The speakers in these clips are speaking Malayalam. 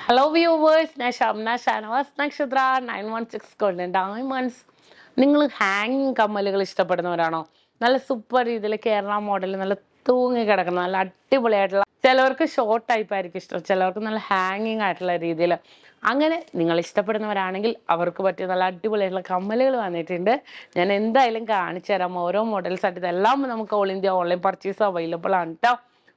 Hello viewers, ഞാൻ ഷംന ഷാനവാസ് നക്ഷത്ര 916 ഗോൾഡൻ ഡയമണ്ട്സ്. നിങ്ങൾ ഹാങ്ങിങ് കമ്മലുകൾ ഇഷ്ടപ്പെടുന്നവരാണോ? നല്ല സൂപ്പർ രീതിയിൽ കേരള മോഡൽ നല്ല തൂങ്ങി കിടക്കുന്ന നല്ല അടിപൊളിയായിട്ടുള്ള, ചിലവർക്ക് ഷോർട്ട് ടൈപ്പ് ആയിരിക്കും ഇഷ്ടം, ചിലവർക്ക് നല്ല ഹാങ്ങിങ് ആയിട്ടുള്ള രീതിയിൽ. അങ്ങനെ നിങ്ങൾ ഇഷ്ടപ്പെടുന്നവരാണെങ്കിൽ അവർക്ക് പറ്റിയ നല്ല അടിപൊളിയായിട്ടുള്ള കമ്മലുകൾ വന്നിട്ടുണ്ട്. ഞാൻ എന്തായാലും കാണിച്ചു തരാം ഓരോ മോഡൽസ് ആയിട്ട്. ഇതെല്ലാം നമുക്ക് all India online purchase available ആണ് കേട്ടോ.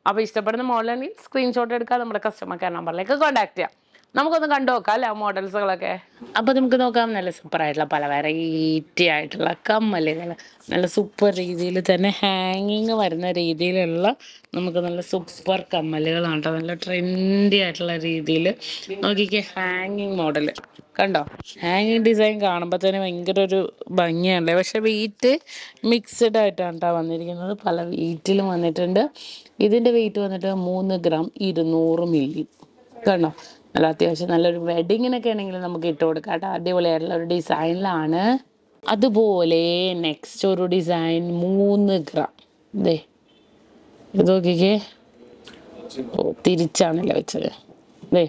അപ്പോൾ ഇഷ്ടപ്പെടുന്ന മോഡലാണെങ്കിൽ സ്ക്രീൻഷോട്ട് എടുക്കുക, നമ്മുടെ കസ്റ്റമർ കെയർ നമ്പറിലേക്ക് കോൺടാക്ട് ചെയ്യാം. നമുക്കൊന്ന് കണ്ടു നോക്കാം അല്ലേ ആ മോഡൽസുകളൊക്കെ. അപ്പോൾ നമുക്ക് നോക്കാം നല്ല സൂപ്പറായിട്ടുള്ള പല വെറൈറ്റി ആയിട്ടുള്ള കമ്മലുകൾ, നല്ല സൂപ്പർ രീതിയിൽ തന്നെ ഹാങ്ങിങ് വരുന്ന രീതിയിലുള്ള നമുക്ക് നല്ല സൂപ്പർ കമ്മലുകളാണ് കേട്ടോ. നല്ല ട്രെൻഡി ആയിട്ടുള്ള രീതിയിൽ നോക്കിക്കേ, ഹാങ്ങിങ് മോഡൽ കണ്ടോ. ഹാങ്ങിങ് ഡിസൈൻ കാണുമ്പോൾ തന്നെ ഭയങ്കര ഒരു ഭംഗിയുണ്ട്. പക്ഷെ വെയിറ്റ് മിക്സ്ഡ് ആയിട്ടാണ് കേട്ടോ വന്നിരിക്കുന്നത്, പല വെയിറ്റിലും വന്നിട്ടുണ്ട്. ഇതിൻ്റെ വെയിറ്റ് വന്നിട്ട് 3 ഗ്രാം 200 മില്ലി കണ്ടോ. നല്ല അത്യാവശ്യം നല്ലൊരു വെഡിങ്ങിനൊക്കെ ആണെങ്കിൽ നമുക്ക് ഇട്ട് കൊടുക്കാം കേട്ടോ. അടിപൊളിയായിട്ടുള്ള ഒരു ഡിസൈനിലാണ്. അതുപോലെ നെക്സ്റ്റ് ഒരു ഡിസൈൻ 3 ഗ്രാം. ഇതേ ഇത് നോക്കിക്കേ, തിരിച്ചാണല്ലോ വെച്ചത്. ഇതേ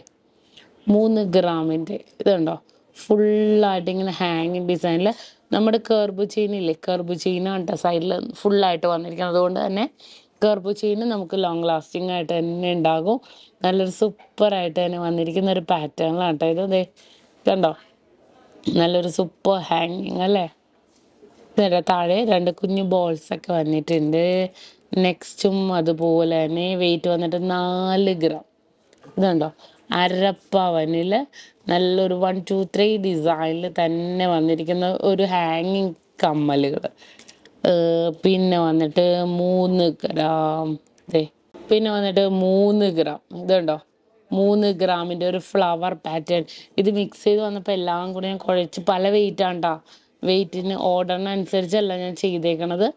3 ഗ്രാമിൻ്റെ ഇതുണ്ടോ, ഫുള്ളായിട്ട് ഇങ്ങനെ ഹാങ്ങിങ് ഡിസൈനിൽ നമ്മുടെ കർബ് ചെയിനില്ലേ, കർബ് ചെയിനാണ് കേട്ടോ സൈഡിൽ ഫുള്ളായിട്ട് വന്നിരിക്കുന്നത്. അതുകൊണ്ട് തന്നെ കർബ് ചെയിൻ നമുക്ക് ലോങ് ലാസ്റ്റിംഗ് ആയിട്ട് തന്നെ ഉണ്ടാകും. നല്ലൊരു സൂപ്പറായിട്ട് തന്നെ വന്നിരിക്കുന്ന ഒരു പാറ്റേണിലാണ് കേട്ടോ ഇത്. ഇതേ കണ്ടോ, നല്ലൊരു സൂപ്പർ ഹാങ്ങിങ് അല്ലേ. ഇതിൻ്റെ താഴെ 2 കുഞ്ഞു ബോൾസൊക്കെ വന്നിട്ടുണ്ട്. നെക്സ്റ്റും അതുപോലെ തന്നെ വെയിറ്റ് വന്നിട്ട് 4 ഗ്രാം. ഇതുണ്ടോ, അരപ്പവനിൽ നല്ലൊരു 1 2 3 ഡിസൈനിൽ തന്നെ വന്നിരിക്കുന്ന ഒരു ഹാങ്ങിങ് കമ്മലുകൾ. പിന്നെ വന്നിട്ട് 3 ഗ്രാം. പിന്നെ വന്നിട്ട് 3 ഗ്രാം. ഇതുണ്ടോ, 3 ഗ്രാമിൻ്റെ ഒരു ഫ്ലവർ പാറ്റേൺ. ഇത് മിക്സ് ചെയ്ത് വന്നപ്പോൾ എല്ലാം കൂടി ഞാൻ കുഴച്ച് പല വെയിറ്റാണ് കേട്ടോ. വെയിറ്റിന് ഓർഡറിനനുസരിച്ചല്ല ഞാൻ ചെയ്തേക്കണത്,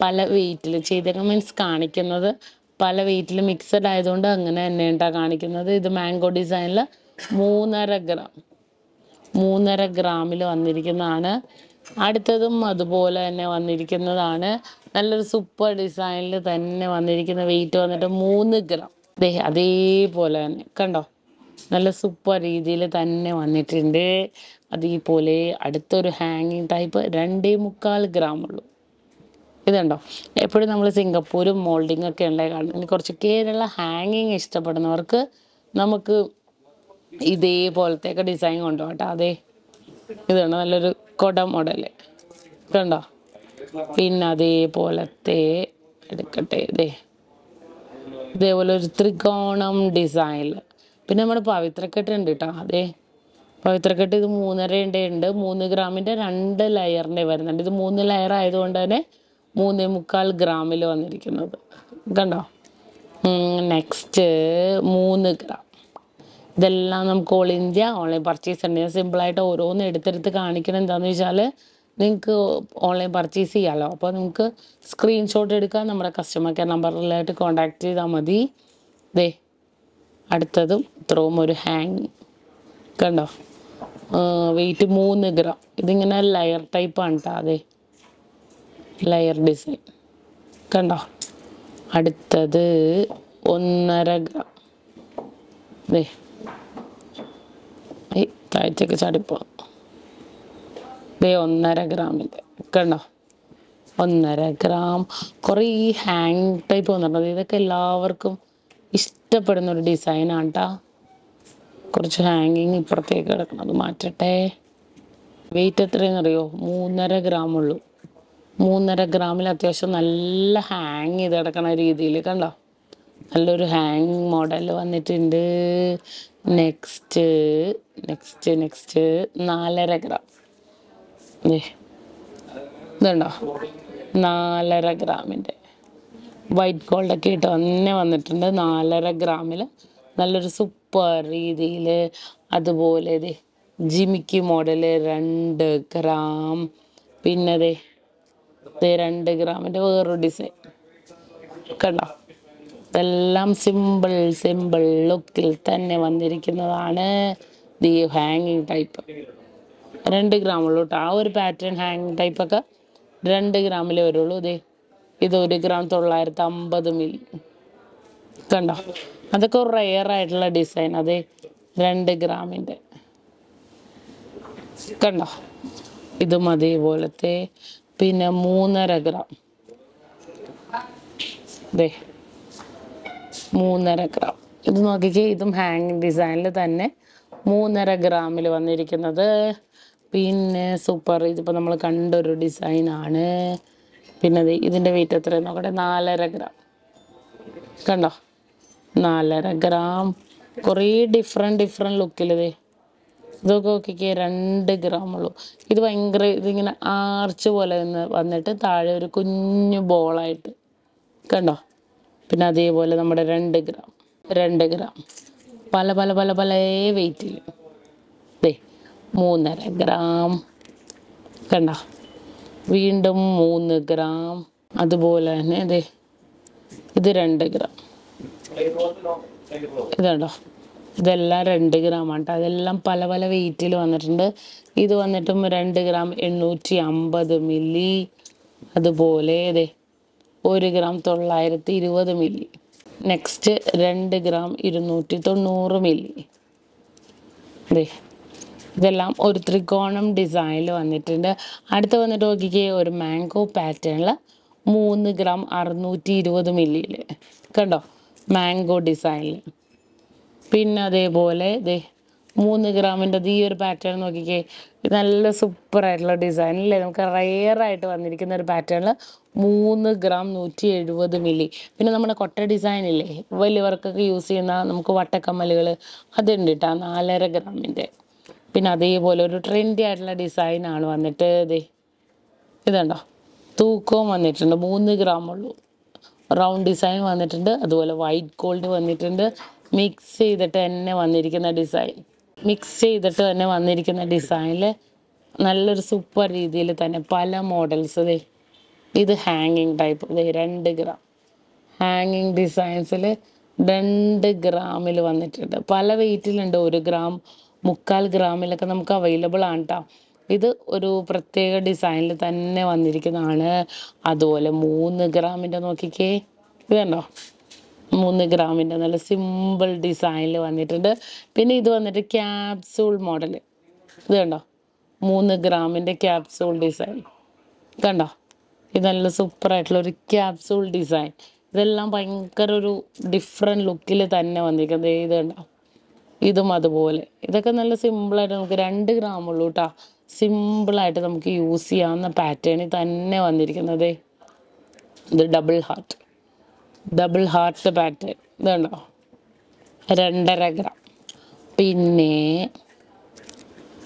പല വെയിറ്റിൽ ചെയ്തേക്കണം. മീൻസ് കാണിക്കുന്നത് പല വെയിറ്റിൽ മിക്സഡ് ആയതുകൊണ്ട് അങ്ങനെ തന്നെ ഉണ്ടാ കാണിക്കുന്നത്. ഇത് മാംഗോ ഡിസൈനിൽ 3.5 ഗ്രാം 3.5 ഗ്രാമിൽ വന്നിരിക്കുന്നതാണ്. അടുത്തതും അതുപോലെ തന്നെ വന്നിരിക്കുന്നതാണ്. നല്ലൊരു സൂപ്പർ ഡിസൈനിൽ തന്നെ വന്നിരിക്കുന്ന വെയിറ്റ് വന്നിട്ട് 3 ഗ്രാം. അതേപോലെ തന്നെ കണ്ടോ, നല്ല സൂപ്പർ രീതിയിൽ തന്നെ വന്നിട്ടുണ്ട്. അതേപോലെ അടുത്തൊരു ഹാങ്ങിങ് ടൈപ്പ് 2.25 ഗ്രാം ഉള്ളൂ. ഇതുണ്ടോ, എപ്പോഴും നമ്മൾ സിംഗപ്പൂരും മോൾഡിങ് ഒക്കെ ഉണ്ടായി കാണുന്നത്. കുറച്ച് കേരള ഹാങ്ങിങ് ഇഷ്ടപ്പെടുന്നവർക്ക് നമുക്ക് ഇതേപോലത്തെയൊക്കെ ഡിസൈൻ കൊണ്ടുപോകാം കേട്ടോ. അതെ ഇതാണ് നല്ലൊരു കൊട മോഡല് കണ്ടോ. പിന്നെ അതേപോലത്തെ എടുക്കട്ടെ, ഇതേപോലെ ഒരു ത്രികോണം ഡിസൈനിൽ. പിന്നെ നമ്മുടെ പവിത്രക്കെട്ട് ഉണ്ട് കേട്ടോ. പവിത്രക്കെട്ട് ഇത് 3.5 ഉണ്ട്. 3 ഗ്രാമിൻ്റെ 2 ലെയറിൻ്റെ വരുന്നുണ്ട്. ഇത് 3 ലെയർ ആയതുകൊണ്ട് തന്നെ 3.25 ഗ്രാമിൽ വന്നിരിക്കുന്നത് കണ്ടോ. Next 3 gram. ഇതെല്ലാം നമുക്ക് ഓൾ ഇന്ത്യ ഓൺലൈൻ പർച്ചേസ് ഉണ്ട്. സിമ്പിളായിട്ട് ഓരോന്ന് എടുത്തെടുത്ത് കാണിക്കണം. എന്താണെന്ന് വെച്ചാൽ നിങ്ങൾക്ക് ഓൺലൈൻ പർച്ചേസ് ചെയ്യാമല്ലോ. അപ്പോൾ നിങ്ങൾക്ക് സ്ക്രീൻഷോട്ട് എടുക്കുക, നമ്മുടെ കസ്റ്റമർ കെയർ നമ്പറിലായിട്ട് കോൺടാക്ട് ചെയ്താൽ മതി. അടുത്തതും ഇത്രയും ഒരു ഹാങ് കണ്ടോ, വെയിറ്റ് 3 ഗ്രാം. ഇതിങ്ങനെ ലെയർ ടൈപ്പാണ് കേട്ടോ. ലെയർ ഡിസൈൻ കണ്ടോ. അടുത്തത് 1.5 ഗ്രാം. താഴ്ചയൊക്കെ ചാടിപ്പോ. 1.5 ഗ്രാമിൻ്റെ കണ്ടോ, 1.5 ഗ്രാം. കുറേ ഈ ഹാങ് ടൈപ്പ് വന്നിട്ടുണ്ട്. ഇതൊക്കെ എല്ലാവർക്കും ഇഷ്ടപ്പെടുന്ന ഒരു ഡിസൈനാണ് കേട്ടോ. കുറച്ച് ഹാങ്ങിങ് ഇപ്പുറത്തേക്ക് കിടക്കണം, അത് മാറ്റട്ടെ. വെയിറ്റ് എത്രയെന്ന് അറിയോ, 3.5 ഗ്രാം ഉള്ളൂ. 3.5 ഗ്രാമിൽ അത്യാവശ്യം നല്ല ഹാങ് ചെയ്ത് കിടക്കണ രീതിയിൽ കണ്ടോ, നല്ലൊരു ഹാങ് മോഡൽ വന്നിട്ടുണ്ട്. Next 4.5 gram. ഇതുണ്ടോ, 4.5 ഗ്രാമിൻ്റെ വൈറ്റ് ഗോൾഡൊക്കെ ഇട്ട് തന്നെ വന്നിട്ടുണ്ട്. 4.5 ഗ്രാമിൽ നല്ലൊരു സൂപ്പർ രീതിയിൽ. അതുപോലെ ജിമിക്കി മോഡൽ 2 ഗ്രാം. പിന്നെ 2 ഗ്രാമിൻ്റെ വേറൊരു ഡിസൈൻ കണ്ടോ. ഇതെല്ലാം സിമ്പിൾ ലുക്കിൽ തന്നെ വന്നിരിക്കുന്നതാണ്. ഹാങ്ങിങ് ടൈപ്പ് 2 ഗ്രാം ഉള്ളൂ കേട്ടോ. ആ ഒരു പാറ്റേൺ ഹാങ്ങിങ് ടൈപ്പൊക്കെ 2 ഗ്രാമിലേ വരുള്ളൂ. ഇത് 1 ഗ്രാം 950 മില്ലി കണ്ടോ. അതൊക്കെ ഒരു റെയർ ആയിട്ടുള്ള ഡിസൈൻ. 2 ഗ്രാമിൻ്റെ കണ്ടോ. ഇതും അതേപോലത്തെ. പിന്നെ 3.5 ഗ്രാം, ദേ 3.5 ഗ്രാം. ഇത് നോക്കിക്കേ, ഇതും ഹാങ്ങിങ് ഡിസൈനിൽ തന്നെ 3.5 ഗ്രാമിൽ വന്നിരിക്കുന്നത്. പിന്നെ സൂപ്പർ, ഇതിപ്പോൾ നമ്മൾ കണ്ടൊരു ഡിസൈനാണ്. പിന്നെ ഇതിൻ്റെ വെയിറ്റ് എത്രയാണ് നോക്കട്ടെ, 4.5 ഗ്രാം. കണ്ടോ, 4.5 ഗ്രാം. കുറേ ഡിഫറെൻറ്റ് ലുക്കിൽ ഇതൊക്കെ നോക്കിക്കേ, 2 ഗ്രാം ഉള്ളൂ. ഇത് ഭയങ്കര ഇതിങ്ങനെ ആർച്ച് പോലെ വന്നിട്ട് താഴെ ഒരു കുഞ്ഞു ബോളായിട്ട് കണ്ടോ. പിന്നെ അതേപോലെ നമ്മുടെ 2 ഗ്രാം പല പല പല പല വെയിറ്റിൽ. ദേ 3.5 ഗ്രാം കണ്ടോ. വീണ്ടും 3 ഗ്രാം. അതുപോലെ തന്നെ ദേ ഇത് 2 ഗ്രാം. ഇതുണ്ടോ, ഇതെല്ലാം 2 ഗ്രാമാണ് കേട്ടോ. അതെല്ലാം പല പല വെയിറ്റിൽ വന്നിട്ടുണ്ട്. ഇത് വന്നിട്ടും 2 ഗ്രാം 850 മില്ലി. അതുപോലെ ദേ 1 gram 920 milli. Next 2 gram 290 milli. ദേ ഇതെല്ലാം ഒരു ത്രികോണം ഡിസൈനിൽ വന്നിട്ടുണ്ട്. അടുത്ത് വന്നിട്ട് നോക്കിക്കേ, ഒരു മാംഗോ പാറ്റേണിൽ 3 ഗ്രാം 620 മില്ലിയിൽ കണ്ടോ, മാംഗോ ഡിസൈനിൽ. പിന്നെ അതേപോലെ ദേ 3 ഗ്രാമിൻ്റെ ഈ ഒരു പാറ്റേൺ നോക്കിക്കേ, ഇത് നല്ല സൂപ്പറായിട്ടുള്ള ഡിസൈൻ അല്ലേ. നമുക്ക് റെയറായിട്ട് വന്നിരിക്കുന്ന ഒരു പാറ്റേണിൽ 3 ഗ്രാം 170 മില്ലി. പിന്നെ നമ്മുടെ കൊട്ട ഡിസൈൻ ഇല്ലേ, വലിയവർക്കൊക്കെ യൂസ് ചെയ്യുന്ന നമുക്ക് വട്ടക്കമ്മലുകൾ, അതുണ്ട് കേട്ടോ, 4.5 ഗ്രാമിൻ്റെ. പിന്നെ അതേപോലെ ഒരു ട്രെൻഡി ആയിട്ടുള്ള ഡിസൈനാണ് വന്നിട്ട് ഇതുണ്ടോ, തൂക്കവും വന്നിട്ടുണ്ട്, 3 ഗ്രാം ഉള്ളൂ. റൗണ്ട് ഡിസൈൻ വന്നിട്ടുണ്ട്. അതുപോലെ വൈറ്റ് ഗോൾഡ് വന്നിട്ടുണ്ട്. മിക്സ് ചെയ്തിട്ട് തന്നെ വന്നിരിക്കുന്ന ഡിസൈനിൽ നല്ലൊരു സൂപ്പർ രീതിയിൽ തന്നെ പല മോഡൽസ്. ഇത് ഹാങ്ങിങ് ടൈപ്പ് 2 ഗ്രാം ഹാങ്ങിങ് ഡിസൈൻസിൽ 2 ഗ്രാമിൽ വന്നിട്ടുണ്ട്. പല വെയിറ്റിലുണ്ട്, 1 ഗ്രാം 3/4 ഗ്രാമിലൊക്കെ നമുക്ക് അവൈലബിൾ ആണ് കേട്ടോ. ഇത് ഒരു പ്രത്യേക ഡിസൈനിൽ തന്നെ വന്നിരിക്കുന്നതാണ്. അതുപോലെ 3 ഗ്രാമിൻ്റെ നോക്കിക്കേ, ഇത് കണ്ടോ, 3 ഗ്രാമിൻ്റെ നല്ല സിമ്പിൾ ഡിസൈനിൽ വന്നിട്ടുണ്ട്. പിന്നെ ഇത് വന്നിട്ട് ക്യാപ്സൂൾ മോഡൽ. ഇത് കണ്ടോ, 3 ഗ്രാമിൻ്റെ ക്യാപ്സൂൾ ഡിസൈൻ കണ്ടോ. ഇത് നല്ല സൂപ്പറായിട്ടുള്ള ഒരു ക്യാപ്സൂൾ ഡിസൈൻ. ഇതെല്ലാം ഭയങ്കര ഒരു ഡിഫറെൻറ്റ് ലുക്കിൽ തന്നെ വന്നിരിക്കുന്നത്. ഇത് കണ്ടോ, ഇതും അതുപോലെ. ഇതൊക്കെ നല്ല സിമ്പിളായിട്ട് നമുക്ക് 2 ഗ്രാം ഉള്ളൂ കേട്ടോ. സിമ്പിളായിട്ട് നമുക്ക് യൂസ് ചെയ്യാവുന്ന പാറ്റേണിൽ തന്നെ വന്നിരിക്കുന്നത്. ഇത് ഡബിൾ ഹാർട്ട് പാറ്റേൺ. ഇതുണ്ടോ, 2.5 ഗ്രാം. പിന്നെ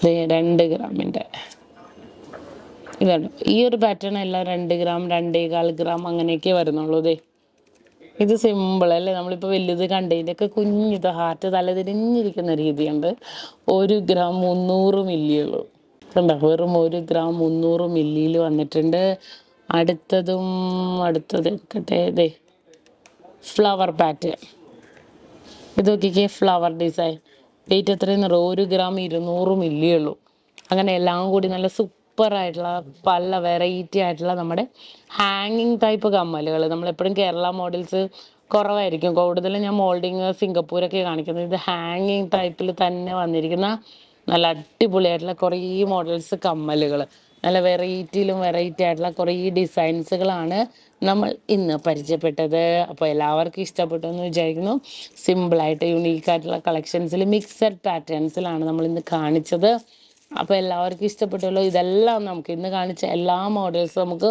2 ഗ്രാമിൻ്റെ ഇതുണ്ടോ, ഈ ഒരു പാറ്റേൺ എല്ലാം 2 ഗ്രാം 2.25 ഗ്രാം അങ്ങനെയൊക്കെ വരുന്നുള്ളൂ. ഇത് സിമ്പിൾ അല്ലേ. നമ്മളിപ്പോൾ വലുത് കണ്ടതിൻ്റെയൊക്കെ കുഞ്ഞിത് ഹാർട്ട് തലതിരിഞ്ഞിരിക്കുന്ന രീതിയുണ്ട്. 1 ഗ്രാം 300 മില്ലി ഉള്ളൂ കണ്ടോ, വെറും 1 ഗ്രാം 300 മില്ലിയിൽ വന്നിട്ടുണ്ട്. അടുത്തത് എടുക്കട്ടെ, ഫ്ലവർ പാറ്റേൺ. ഇത് നോക്കിക്കേ, ഫ്ലവർ ഡിസൈൻ. വെയിറ്റ് എത്രയെന്ന് പറയുക, 1 ഗ്രാം 200 മില്ലി ഉള്ളൂ. അങ്ങനെ എല്ലാം കൂടി നല്ല സൂപ്പറായിട്ടുള്ള പല വെറൈറ്റി ആയിട്ടുള്ള നമ്മുടെ ഹാങ്ങിങ് ടൈപ്പ് കമ്മലുകൾ. നമ്മളെപ്പോഴും കേരള മോഡൽസ് കുറവായിരിക്കും, കൂടുതലും ഞാൻ മോൾഡിങ് സിംഗപ്പൂരൊക്കെ കാണിക്കുന്നത്. ഇത് ഹാങ്ങിങ് ടൈപ്പിൽ തന്നെ വന്നിരിക്കുന്ന നല്ല അടിപൊളിയായിട്ടുള്ള കുറേ മോഡൽസ് കമ്മലുകൾ, നല്ല വെറൈറ്റി ആയിട്ടുള്ള കുറേ ഡിസൈൻസുകളാണ് നമ്മൾ ഇന്ന് പരിചയപ്പെട്ടത്. അപ്പോൾ എല്ലാവർക്കും ഇഷ്ടപ്പെട്ടു എന്ന് വിചാരിക്കുന്നു. സിമ്പിളായിട്ട് യുണീക്കായിട്ടുള്ള കളക്ഷൻസിൽ മിക്സഡ് പാറ്റേൺസിലാണ് നമ്മൾ ഇന്ന് കാണിച്ചത്. അപ്പോൾ എല്ലാവർക്കും ഇഷ്ടപ്പെട്ടുള്ളൂ. ഇതെല്ലാം നമുക്ക് ഇന്ന് കാണിച്ച എല്ലാ മോഡൽസും നമുക്ക്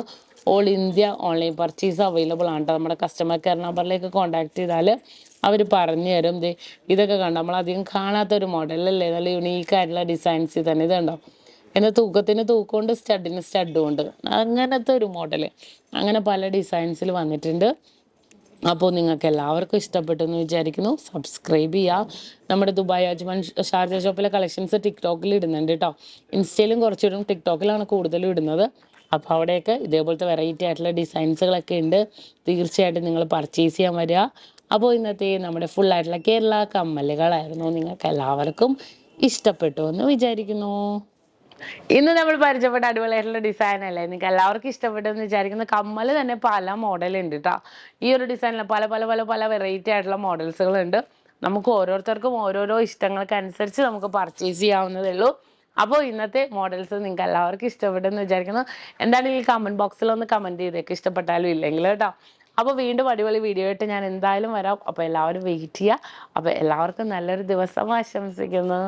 all India online purchase available ആണ് കേട്ടോ. നമ്മുടെ കസ്റ്റമർ കെയർ നമ്പറിലേക്ക് കോൺടാക്ട് ചെയ്താൽ അവർ പറഞ്ഞു തരും. ഇതൊക്കെ കണ്ടോ, നമ്മളധികം കാണാത്തൊരു മോഡലല്ലേ, നല്ല യുണീക്കായിട്ടുള്ള ഡിസൈൻസ് തന്നെ. ഇതുണ്ടോ, എന്നാൽ തൂക്കത്തിന് തൂക്കമുണ്ട്, സ്റ്റഡിന് സ്റ്റഡും ഉണ്ട്, അങ്ങനത്തെ ഒരു മോഡൽ. അങ്ങനെ പല ഡിസൈൻസിൽ വന്നിട്ടുണ്ട്. അപ്പോൾ നിങ്ങൾക്ക് എല്ലാവർക്കും ഇഷ്ടപ്പെട്ടെന്ന് വിചാരിക്കുന്നു. സബ്സ്ക്രൈബ് ചെയ്യുക. നമ്മുടെ ദുബായ് അജ്മാൻ ഷാർജ ഷോപ്പിലെ കളക്ഷൻസ് ടിക്ടോക്കിൽ ഇടുന്നുണ്ട് കേട്ടോ. ഇൻസ്റ്റയിലും കുറച്ചിടും, ടിക്ടോക്കിലാണ് കൂടുതലും ഇടുന്നത്. അപ്പോൾ അവിടെയൊക്കെ ഇതേപോലത്തെ വെറൈറ്റി ആയിട്ടുള്ള ഡിസൈൻസുകളൊക്കെ ഉണ്ട്. തീർച്ചയായിട്ടും നിങ്ങൾ പർച്ചേസ് ചെയ്യാൻ വരിക. അപ്പോൾ ഇന്നത്തെ നമ്മുടെ ഫുള്ളായിട്ടുള്ള കേരള കമ്മലുകളായിരുന്നു. നിങ്ങൾക്ക് എല്ലാവർക്കും ഇഷ്ടപ്പെട്ടു എന്ന് വിചാരിക്കുന്നു. ഇന്ന് നമ്മൾ പരിചയപ്പെട്ട അടിപൊളിയായിട്ടുള്ള ഡിസൈൻ അല്ലേ, നിങ്ങൾക്ക് എല്ലാവർക്കും ഇഷ്ടപ്പെട്ടെന്ന് വിചാരിക്കുന്ന കമ്മൽ തന്നെ പല മോഡലുണ്ട് കേട്ടോ. ഈ ഒരു ഡിസൈനിൽ പല പല പല പല വെറൈറ്റി ആയിട്ടുള്ള മോഡൽസുകളുണ്ട്. നമുക്ക് ഓരോരുത്തർക്കും ഓരോരോ ഇഷ്ടങ്ങൾക്കനുസരിച്ച് നമുക്ക് പർച്ചേസ് ചെയ്യാവുന്നതേ ഉള്ളൂ. അപ്പോൾ ഇന്നത്തെ മോഡൽസ് നിങ്ങൾക്ക് എല്ലാവർക്കും ഇഷ്ടപ്പെട്ടെന്ന് വിചാരിക്കുന്നു. എന്തായാലും ഈ കമൻറ്റ് ബോക്സിൽ ഒന്ന് കമൻറ്റ് ചെയ്തേക്ക് ഇഷ്ടപ്പെട്ടാലും ഇല്ലെങ്കിൽ കേട്ടോ. അപ്പോൾ വീണ്ടും അടിപൊളി വീഡിയോ ആയിട്ട് ഞാൻ എന്തായാലും വരാം. അപ്പോൾ എല്ലാവരും വെയിറ്റ് ചെയ്യുക. അപ്പോൾ എല്ലാവർക്കും നല്ലൊരു ദിവസം ആശംസിക്കുന്നു.